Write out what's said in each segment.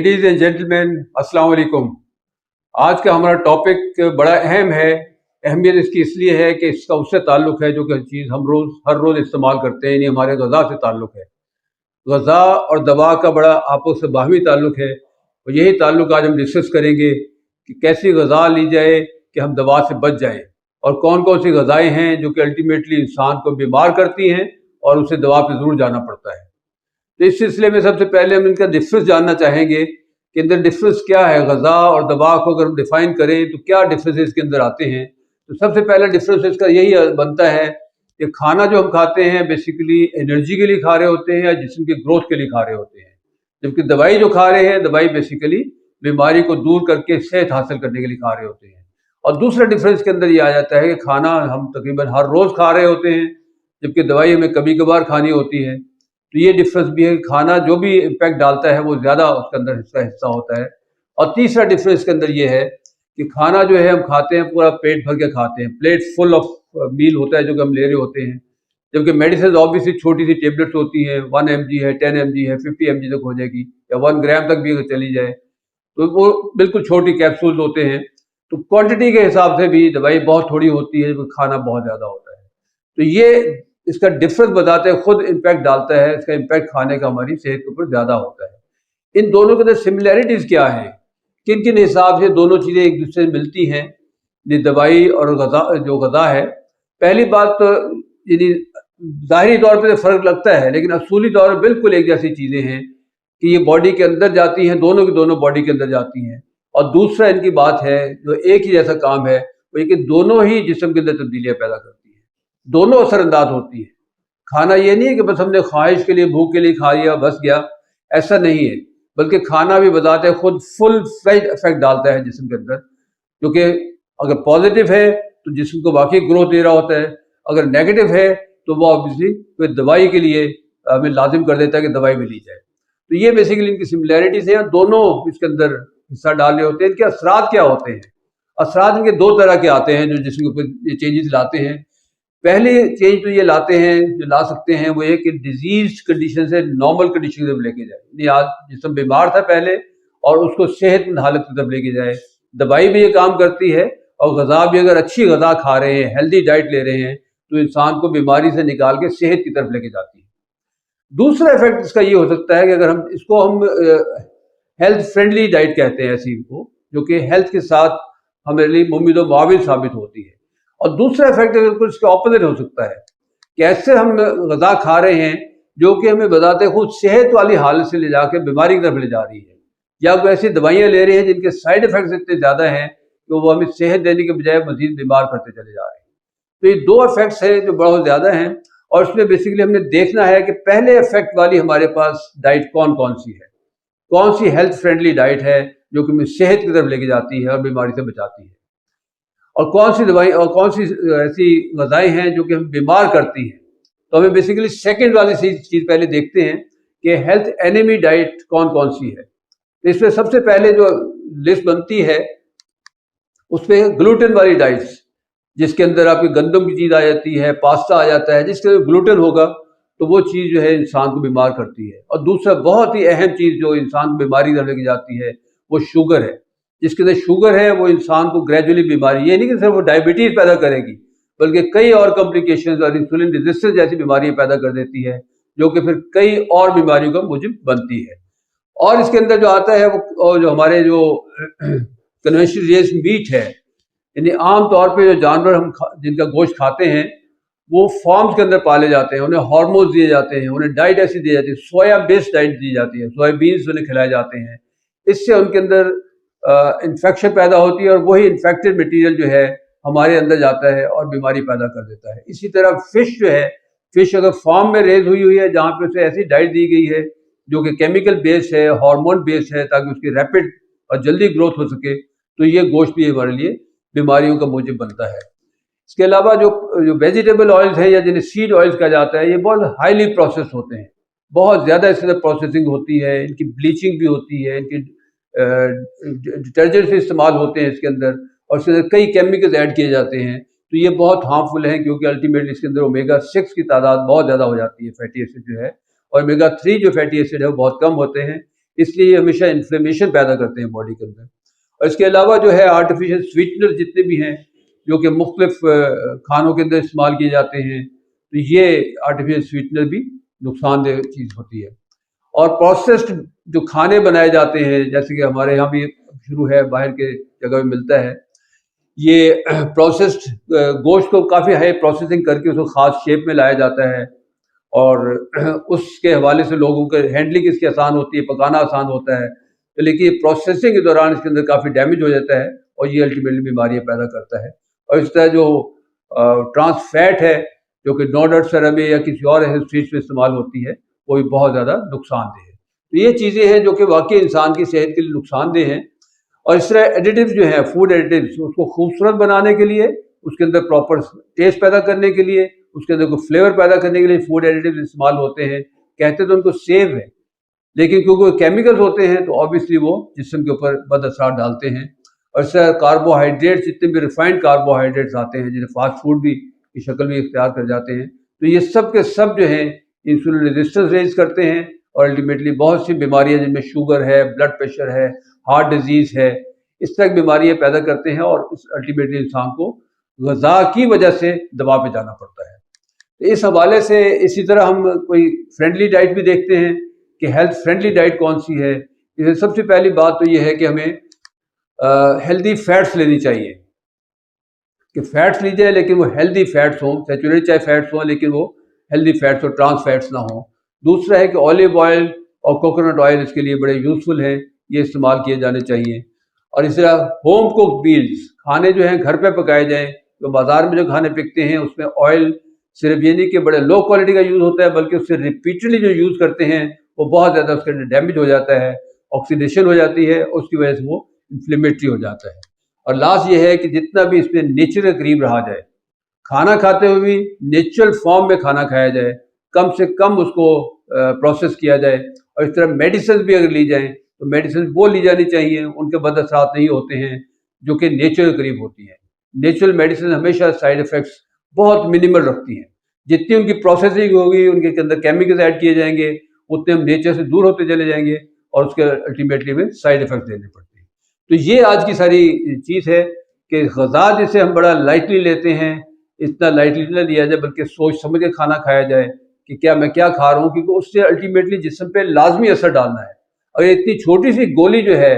Ladies and gentleman, अस्सलाम वालेकुम। आज का हमारा टॉपिक बड़ा अहम है। अहमियत इसकी इसलिए है कि इसका उससे ताल्लुक़ है जो कि चीज़ हम हर रोज़ इस्तेमाल करते हैं, यानी हमारे ग़िज़ा से ताल्लुक़ है। ग़िज़ा और दवा का बड़ा आपस में बाहमी ताल्लुक़ है और यही ताल्लुक़ आज हम डिस्कस करेंगे कि कैसी ग़िज़ा ली जाए कि हम दवा से बच जाएँ और कौन कौन सी ग़िज़ाएँ हैं जो कि अल्टीमेटली इंसान को बीमार करती हैं और उसे दवा पे ज़रूर जाना पड़ता है। तो इस सिलसिले में सबसे पहले हम इनका डिफरेंस जानना चाहेंगे कि अंदर डिफरेंस क्या है। ग़िज़ा और दवा को अगर हम डिफ़ाइन करें तो क्या डिफरेंस इसके अंदर आते हैं। तो सबसे पहला डिफरेंस इसका यही बनता है कि खाना जो हम खाते हैं बेसिकली एनर्जी के लिए खा रहे होते हैं या जिस्म की ग्रोथ के लिए खा रहे होते हैं, जबकि दवाई जो खा रहे हैं, दवाई बेसिकली बीमारी को दूर करके सेहत हासिल करने के लिए खा रहे होते हैं। और दूसरा डिफरेंस के अंदर ये आ जाता है कि खाना हम तकरीबन हर रोज़ खा रहे होते हैं, जबकि दवाई हमें कभी कभार खानी होती है। तो ये डिफरेंस भी है कि खाना जो भी इम्पैक्ट डालता है वो ज़्यादा उसके अंदर हिस्सा होता है। और तीसरा डिफरेंस के अंदर ये है कि खाना जो है हम खाते हैं पूरा पेट भर के खाते हैं, प्लेट फुल ऑफ मील होता है जो कि हम ले रहे होते हैं, जबकि मेडिसिन ऑब्वियसली छोटी सी टेबलेट्स होती हैं, 1 mg है, 10 mg है, 50 mg तक हो जाएगी या 1 ग्राम तक भी अगर चली जाए तो वो बिल्कुल छोटी कैप्सूल होते हैं। तो क्वांटिटी के हिसाब से भी दवाई बहुत थोड़ी होती है, खाना बहुत ज़्यादा होता है। तो ये इसका डिफरेंस बताते हैं, खुद इम्पैक्ट डालता है, इसका इम्पैक्ट खाने का हमारी सेहत के ऊपर ज़्यादा होता है। इन दोनों के अंदर सिमिलैरिटीज़ क्या हैं, किन किन हिसाब से दोनों चीज़ें एक दूसरे से मिलती हैं, ये दवाई और ग़िज़ा है। पहली बात तो यानी ज़ाहिरी तौर पे फ़र्क लगता है, लेकिन असूली तौर पर बिल्कुल एक जैसी चीज़ें हैं कि ये बॉडी के अंदर जाती हैं, दोनों की दोनों बॉडी के अंदर जाती हैं। और दूसरा इनकी बात है जो एक ही जैसा काम है वो ये कि दोनों ही जिस्म के अंदर तब्दीलियाँ पैदा करती हैं, दोनों असरअंदाज होती हैं। खाना ये नहीं है कि बस हमने ख्वाहिश के लिए, भूख के लिए खा लिया बस गया, ऐसा नहीं है, बल्कि खाना भी बताते खुद फुल फ्लेज इफेक्ट डालता है जिस्म के अंदर, क्योंकि अगर पॉजिटिव है तो जिस्म को वाकई ग्रोथ दे रहा होता है, अगर नेगेटिव है तो वो ऑब्वियसली कोई दवाई के लिए हमें लाजिम कर देता है कि दवाई भी ली जाए। तो ये बेसिकली इनकी सिमिलैरिटीज़ हैं, दोनों इसके अंदर हिस्सा डाल रहे होते हैं। इनके असरात क्या होते हैं? असरात इनके दो तरह के आते हैं जो जिस्म के ऊपर ये चेंजेस लाते हैं। पहले चेंज तो ये लाते हैं, जो ला सकते हैं वो ये कि डिजीज कंडीशन से नॉर्मल कंडीशन की तरफ लेके जाए, यानी आज जिस्म बीमार था पहले और उसको सेहतमंद हालत की तरफ लेके जाए। दवाई भी ये काम करती है और ग़िज़ा भी, अगर अच्छी ग़िज़ा खा रहे हैं, हेल्दी डाइट ले रहे हैं तो इंसान को बीमारी से निकाल के सेहत की तरफ लेके जाती है। दूसरा इफेक्ट इसका ये हो सकता है कि अगर हम हेल्थ फ्रेंडली डाइट कहते हैं ऐसी को, जो कि हेल्थ के साथ हमारे लिए मुमिद व मुआविन साबित होती है। और दूसरा इफेक्ट बिल्कुल इसके ऑपोजिट हो सकता है कि ऐसे हम ग़िज़ा खा रहे हैं जो कि हमें बताते खुद सेहत वाली हालत से ले जाकर बीमारी की तरफ ले जा रही है, या कोई ऐसी दवाइयाँ ले रहे हैं जिनके साइड इफेक्ट्स इतने ज़्यादा हैं कि वो हमें सेहत देने के बजाय मजीद बीमार करते चले जा रहे हैं। तो ये दो इफेक्ट्स हैं जो बहुत ज़्यादा हैं और इसमें बेसिकली हमने देखना है कि पहले इफेक्ट वाली हमारे पास डाइट कौन कौन सी है, कौन सी हेल्थ फ्रेंडली डाइट है जो कि हमें सेहत की तरफ लेके जाती है और बीमारी से बचाती है, और कौन सी दवाई और कौन सी ऐसी ग़िज़ाएँ हैं जो कि हमें बीमार करती हैं। तो हमें बेसिकली सेकंड वाली चीज़ पहले देखते हैं कि हेल्थ एनिमी डाइट कौन कौन सी है। तो इसमें सबसे पहले जो लिस्ट बनती है उसमें ग्लूटेन वाली डाइट्स, जिसके अंदर आपकी गंदम की चीज़ आ जाती है, पास्ता आ जाता है, जिसके अंदर ग्लूटेन होगा तो वो चीज़ जो है इंसान को बीमार करती है। और दूसरा बहुत ही अहम चीज़ जो इंसान को बीमारी की तरफ लेके जाती है वो शुगर है। जिसके अंदर शुगर है वो इंसान को ग्रेजुअली बीमारी, ये नहीं कि सिर्फ वो डायबिटीज़ पैदा करेगी, बल्कि कई और कॉम्प्लिकेशंस और इंसुलिन रेजिस्टेंस जैसी बीमारियां पैदा कर देती है, जो कि फिर कई और बीमारियों का मूजिब बनती है। और इसके अंदर जो आता है वो जो हमारे जो कन्वेंशनल रेस्ड मीट है, यानी आम तौर पे जो जानवर हम जिनका गोश्त खाते हैं वो फार्म्स के अंदर पाले जाते हैं, उन्हें हार्मोन्स दिए जाते हैं, उन्हें डाइट ऐसी दी जाती है, सोया बेस्ड डाइट दी जाती है, सोयाबीन्स उन्हें खिलाए जाते हैं। इससे उनके अंदर इन्फेक्शन पैदा होती है और वही इन्फेक्टेड मटीरियल जो है हमारे अंदर जाता है और बीमारी पैदा कर देता है। इसी तरह फिश जो है, फिश अगर फार्म में रेज हुई है जहाँ पे उसे ऐसी डाइट दी गई है जो कि केमिकल बेस्ड है, हार्मोन बेस्ड है, ताकि उसकी रैपिड और जल्दी ग्रोथ हो सके, तो ये गोश्त भी हमारे लिए बीमारियों का मूजिब बनता है। इसके अलावा जो वेजिटेबल ऑयल्स हैं या जिन्हें सीड ऑयल्स कहा जाता है, ये बहुत हाईली प्रोसेस होते हैं, बहुत ज़्यादा इसके अंदर प्रोसेसिंग होती है, इनकी ब्लीचिंग भी होती है, इनकी डिटर्जेंट्स इस्तेमाल होते हैं इसके अंदर, और इसके अंदर कई केमिकल्स ऐड किए जाते हैं। तो ये बहुत हार्मफुल है क्योंकि अल्टीमेटली इसके अंदर ओमेगा 6 की तादाद बहुत ज़्यादा हो जाती है, फैटी एसिड जो है, और ओमेगा 3 जो फैटी एसिड है वो बहुत कम होते हैं। इसलिए ये हमेशा इन्फ्लेमेशन पैदा करते हैं बॉडी के अंदर। और इसके अलावा जो है आर्टिफिशियल स्वीटनर जितने भी हैं जो कि मुख्तलिफ खानों के अंदर इस्तेमाल किए जाते हैं, तो ये आर्टिफिशियल स्वीटनर भी नुकसानदेह चीज़ होती है। और प्रोसेस्ड जो खाने बनाए जाते हैं, जैसे कि हमारे यहाँ भी शुरू है, बाहर के जगह में मिलता है, ये प्रोसेस्ड गोश्त को काफ़ी हाई प्रोसेसिंग करके उसको ख़ास शेप में लाया जाता है और उसके हवाले से लोगों के हैंडलिंग इसकी आसान होती है, पकाना आसान होता है। तो लेकिन प्रोसेसिंग के दौरान इसके अंदर काफ़ी डैमेज हो जाता है और ये अल्टीमेटली बीमारियाँ पैदा करता है। और इस तरह जो ट्रांस फैट है जो कि नॉट अरब या किसी और स्ट्रीट में इस्तेमाल होती है, वो भी बहुत ज़्यादा नुकसानदेह है। तो ये चीज़ें हैं जो कि वाकई इंसान की सेहत के लिए नुकसानदेह हैं। और इस तरह एडिटिव्स जो हैं, फूड एडिटिव्स, उसको खूबसूरत बनाने के लिए, उसके अंदर प्रॉपर टेस्ट पैदा करने के लिए, उसके अंदर कोई फ्लेवर पैदा करने के लिए फूड एडिटिव्स इस्तेमाल होते हैं। कहते तो उनको सेव है, लेकिन क्योंकि वो केमिकल्स होते हैं तो ऑब्वियसली वो जिस्म के ऊपर बद असरार डालते हैं। और इस तरह कार्बोहाइड्रेट्स, जितने भी रिफाइंड कार्बोहाइड्रेट्स आते हैं, जिन्हें फास्ट फूड भी की शक्ल में इख्तियार कर जाते हैं, तो ये सब के सब जो हैं इंसुलिन रेजिस्टेंस रेज करते हैं और अल्टीमेटली बहुत सी बीमारियां जिनमें शुगर है, ब्लड प्रेशर है, हार्ट डिजीज़ है, इस तरह की बीमारियां पैदा करते हैं और अल्टीमेटली इंसान को ग़िज़ा की वजह से दवा पे जाना पड़ता है। तो इस हवाले से इसी तरह हम कोई फ्रेंडली डाइट भी देखते हैं कि हेल्थ फ्रेंडली डाइट कौन सी है। इसमें सबसे पहली बात तो ये है कि हमें हेल्दी फैट्स लेनी चाहिए, कि फैट्स ली जाए लेकिन वो हेल्दी फैट्स हों, सैचुरेटेड चाहे फैट्स हों लेकिन वो हेल्दी फैट्स और ट्रांस फैट्स ना हों। दूसरा है कि ऑलिव ऑयल और कोकोनट ऑयल इसके लिए बड़े यूज़फुल हैं, ये इस्तेमाल किए जाने चाहिए। और इस तरह होम कुक्ड मील्स, खाने जो हैं घर पे पकाए जाएँ। तो बाज़ार में जो खाने बिकते हैं उसमें ऑयल सिर्फ ये नहीं कि बड़े लो क्वालिटी का यूज़ होता है, बल्कि उससे रिपीटेडली जो यूज़ करते हैं वो बहुत ज़्यादा उसके अंदर डैमेज हो जाता है, ऑक्सीडेशन हो जाती है, उसकी वजह से वो इन्फ्लेमेटरी हो जाता है। और लास्ट ये है कि जितना भी इसमें नेचर के करीब रहा जाए, खाना खाते हुए भी नेचुरल फॉर्म में खाना खाया जाए, कम से कम उसको प्रोसेस किया जाए। और इस तरह मेडिसिन भी अगर ली जाएँ तो मेडिसिन वो ली जानी चाहिए, उनके बद असरात नहीं होते हैं, जो कि नेचर के करीब होती हैं। नेचुरल मेडिसिन हमेशा साइड इफ़ेक्ट्स बहुत मिनिमल रखती हैं। जितनी उनकी प्रोसेसिंग होगी, उनके अंदर केमिकल्स ऐड किए जाएंगे, उतने हम नेचर से दूर होते चले जाएंगे और उसके अल्टीमेटली में साइड इफ़ेक्ट देने पड़ते हैं। तो ये आज की सारी चीज़ है कि ग़िज़ा जिसे हम बड़ा लाइटली लेते हैं, इतना लाइटली न लिया जाए, बल्कि सोच समझ के खाना खाया जाए कि क्या मैं क्या खा रहा हूँ, क्योंकि उससे अल्टीमेटली जिस्म पे लाजमी असर डालना है। और इतनी छोटी सी गोली जो है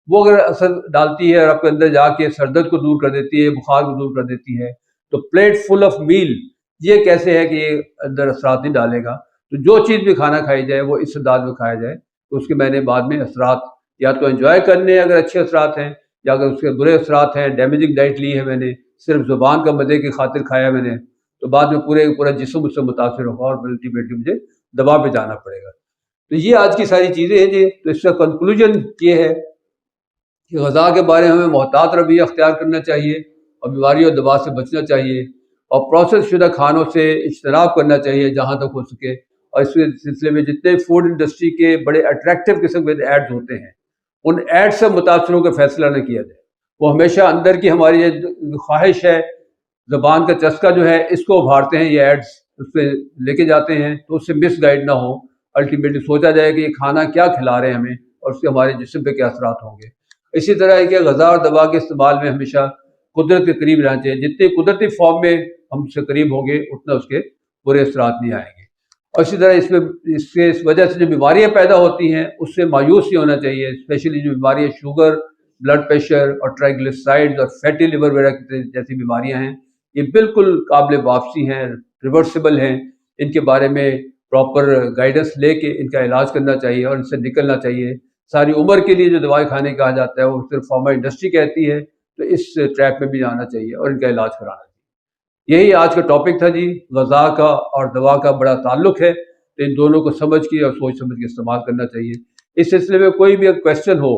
वो अगर असर डालती है और आपके अंदर जाके सर दर्द को दूर कर देती है, बुखार को दूर कर देती है, तो प्लेट फुल ऑफ मील ये कैसे है कि ये अंदर असरात नहीं डालेगा। तो जो चीज़ भी खाना खाई जाए वो इस अंदाज में खाया जाए तो उसके मैंने बाद में असरात या तो एंजॉय करने अगर अच्छे असरात हैं, या अगर उसके बुरे असरात हैं, डैमेजिंग डाइट ली है मैंने, सिर्फ ज़ुबान का मज़े की खातिर खाया मैंने, तो बाद में पूरा जिस्म उससे मुतासर होगा और अल्टीमेटली मुझे दवा पे जाना पड़ेगा। तो ये आज की सारी चीज़ें हैं जी। तो इसका कंक्लूजन ये है कि ग़िज़ा के बारे में हमें मोहतात रवैया अख्तियार करना चाहिए और बीमारी और दवा से बचना चाहिए और प्रोसेस शुदा खानों से इज्तनाब करना चाहिए जहाँ तक हो सके। और इस सिलसिले में जितने फूड इंडस्ट्री के बड़े अट्रैक्टिव किस्म के एड्स होते हैं, उन एड से मुतासर होकर फैसला न किया जाए। वो हमेशा अंदर की हमारी ये ख्वाहिश है, ज़बान का चस्का जो है, इसको उभारते हैं ये एड्स, उस पर लेके जाते हैं तो उससे मिसगाइड ना हो। अल्टीमेटली सोचा जाए कि ये खाना क्या खिला रहे हैं हमें और उससे हमारे जिस्म पे क्या असरात होंगे। इसी तरह है कि ग़िज़ा और दवा के इस्तेमाल में हमेशा कुदरत के करीब रहना चाहिए। जितने कुदरती फॉर्म में हम उससे करीब होंगे उतना उसके बुरे असरात नहीं आएंगे। और इसी तरह इससे इस वजह से जो बीमारियाँ पैदा होती हैं उससे मायूस नहीं होना चाहिए। स्पेशली जो बीमारियाँ शुगर, ब्लड प्रेशर और ट्राइग्लिसराइड्स और फैटी लिवर वगैरह जैसी बीमारियाँ हैं, ये बिल्कुल काबिल वापसी हैं, रिवर्सिबल हैं। इनके बारे में प्रॉपर गाइडेंस लेके इनका इलाज करना चाहिए और इनसे निकलना चाहिए। सारी उम्र के लिए जो दवाई खाने कहा जाता है वो सिर्फ फार्मा इंडस्ट्री कहती है, तो इस ट्रैप में भी आना चाहिए और इनका इलाज कराना चाहिए। यही आज का टॉपिक था जी। ग़िज़ा का और दवा का बड़ा ताल्लुक है, तो इन दोनों को समझ के और सोच समझ के इस्तेमाल करना चाहिए। इस सिलसिले में कोई भी क्वेश्चन हो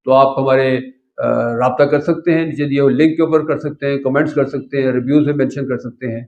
तो आप हमारे राब्ता कर सकते हैं, नीचे दिए हुए लिंक के ऊपर कर सकते हैं, कमेंट्स कर सकते हैं, रिव्यूज़ में मेंशन कर सकते हैं।